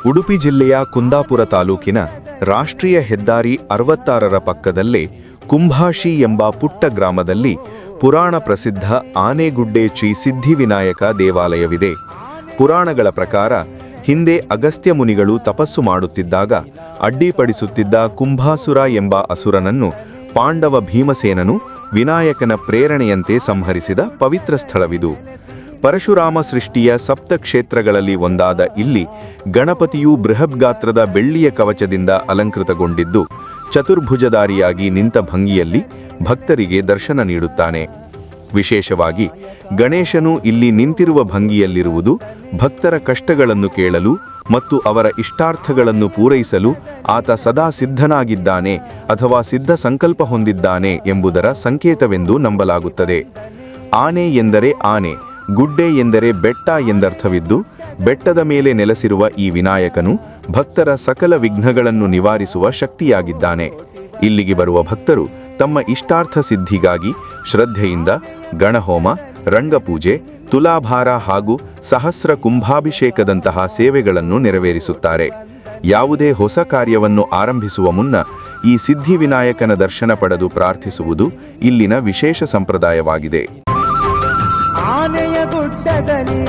ಉಡುಪಿ ಜಿಲ್ಲೆಯ ಕುಂದಾಪುರ ತಾಲೂಕಿನ ರಾಷ್ಟ್ರೀಯ ಹೆದ್ದಾರಿ 66ರ ಪಕ್ಕದಲ್ಲೇ ಕುಂಭಾಶಿ ಎಂಬ ಪುಟ್ಟ ಗ್ರಾಮದಲ್ಲಿ ಪುರಾಣ ಪ್ರಸಿದ್ಧ ಆನೆಗುಡ್ಡೆ ಶ್ರೀ ಸಿದ್ಧಿವಿನಾಯಕ ದೇವಾಲಯವಿದೆ. ಪುರಾಣಗಳ ಪ್ರಕಾರ ಹಿಂದೆ ಅಗಸ್ತ್ಯ ಮುನಿಗಳು ತಪಸ್ಸು ಮಾಡುತ್ತಿದ್ದಾಗ ಅಡ್ಡಿಪಡಿಸುತ್ತಿದ್ದ ಕುಂಭಾಸುರ ಎಂಬ ಅಸುರನನ್ನು ಪಾಂಡವ ಭೀಮಸೇನನು ವಿನಾಯಕನ ಪ್ರೇರಣೆಯಂತೆ ಸಂಹರಿಸಿದ ಪವಿತ್ರ ಸ್ಥಳವಿದು. ಪರಶುರಾಮ ಸೃಷ್ಟಿಯ ಸಪ್ತ ಕ್ಷೇತ್ರಗಳಲ್ಲಿ ಒಂದಾದ ಇಲ್ಲಿ ಗಣಪತಿಯು ಬೃಹದ್ಗಾತ್ರದ ಬೆಳ್ಳಿಯ ಕವಚದಿಂದ ಅಲಂಕೃತಗೊಂಡಿದ್ದು ಚತುರ್ಭುಜಧಾರಿಯಾಗಿ ನಿಂತ ಭಂಗಿಯಲ್ಲಿ ಭಕ್ತರಿಗೆ ದರ್ಶನ ನೀಡುತ್ತಾನೆ. ವಿಶೇಷವಾಗಿ ಗಣೇಶನು ಇಲ್ಲಿ ನಿಂತಿರುವ ಭಂಗಿಯಲ್ಲಿರುವುದು ಭಕ್ತರ ಕಷ್ಟಗಳನ್ನು ಕೇಳಲು ಮತ್ತು ಅವರ ಇಷ್ಟಾರ್ಥಗಳನ್ನು ಪೂರೈಸಲು ಆತ ಸದಾ ಸಿದ್ಧನಾಗಿದ್ದಾನೆ ಅಥವಾ ಸಿದ್ಧ ಸಂಕಲ್ಪ ಹೊಂದಿದ್ದಾನೆ ಎಂಬುದರ ಸಂಕೇತವೆಂದು ನಂಬಲಾಗುತ್ತದೆ. ಆನೆ ಎಂದರೆ ಆನೆ, ಗುಡ್ಡೆ ಎಂದರೆ ಬೆಟ್ಟ ಎಂದರ್ಥವಿದ್ದು, ಬೆಟ್ಟದ ಮೇಲೆ ನೆಲೆಸಿರುವ ಈ ವಿನಾಯಕನು ಭಕ್ತರ ಸಕಲ ವಿಘ್ನಗಳನ್ನು ನಿವಾರಿಸುವ ಶಕ್ತಿಯಾಗಿದ್ದಾನೆ. ಇಲ್ಲಿಗೆ ಬರುವ ಭಕ್ತರು ತಮ್ಮ ಇಷ್ಟಾರ್ಥ ಸಿದ್ಧಿಗಾಗಿ ಶ್ರದ್ಧೆಯಿಂದ ಗಣಹೋಮ, ರಂಗಪೂಜೆ, ತುಲಾಭಾರ ಹಾಗೂ ಸಹಸ್ರ ಕುಂಭಾಭಿಷೇಕದಂತಹ ಸೇವೆಗಳನ್ನು ನೆರವೇರಿಸುತ್ತಾರೆ. ಯಾವುದೇ ಹೊಸ ಕಾರ್ಯವನ್ನು ಆರಂಭಿಸುವ ಮುನ್ನ ಈ ಸಿದ್ಧಿವಿನಾಯಕನ ದರ್ಶನ ಪಡೆದು ಪ್ರಾರ್ಥಿಸುವುದು ಇಲ್ಲಿನ ವಿಶೇಷ ಸಂಪ್ರದಾಯವಾಗಿದೆ. ಆನೆಯ ಗುಡ್ಡದಲ್ಲಿ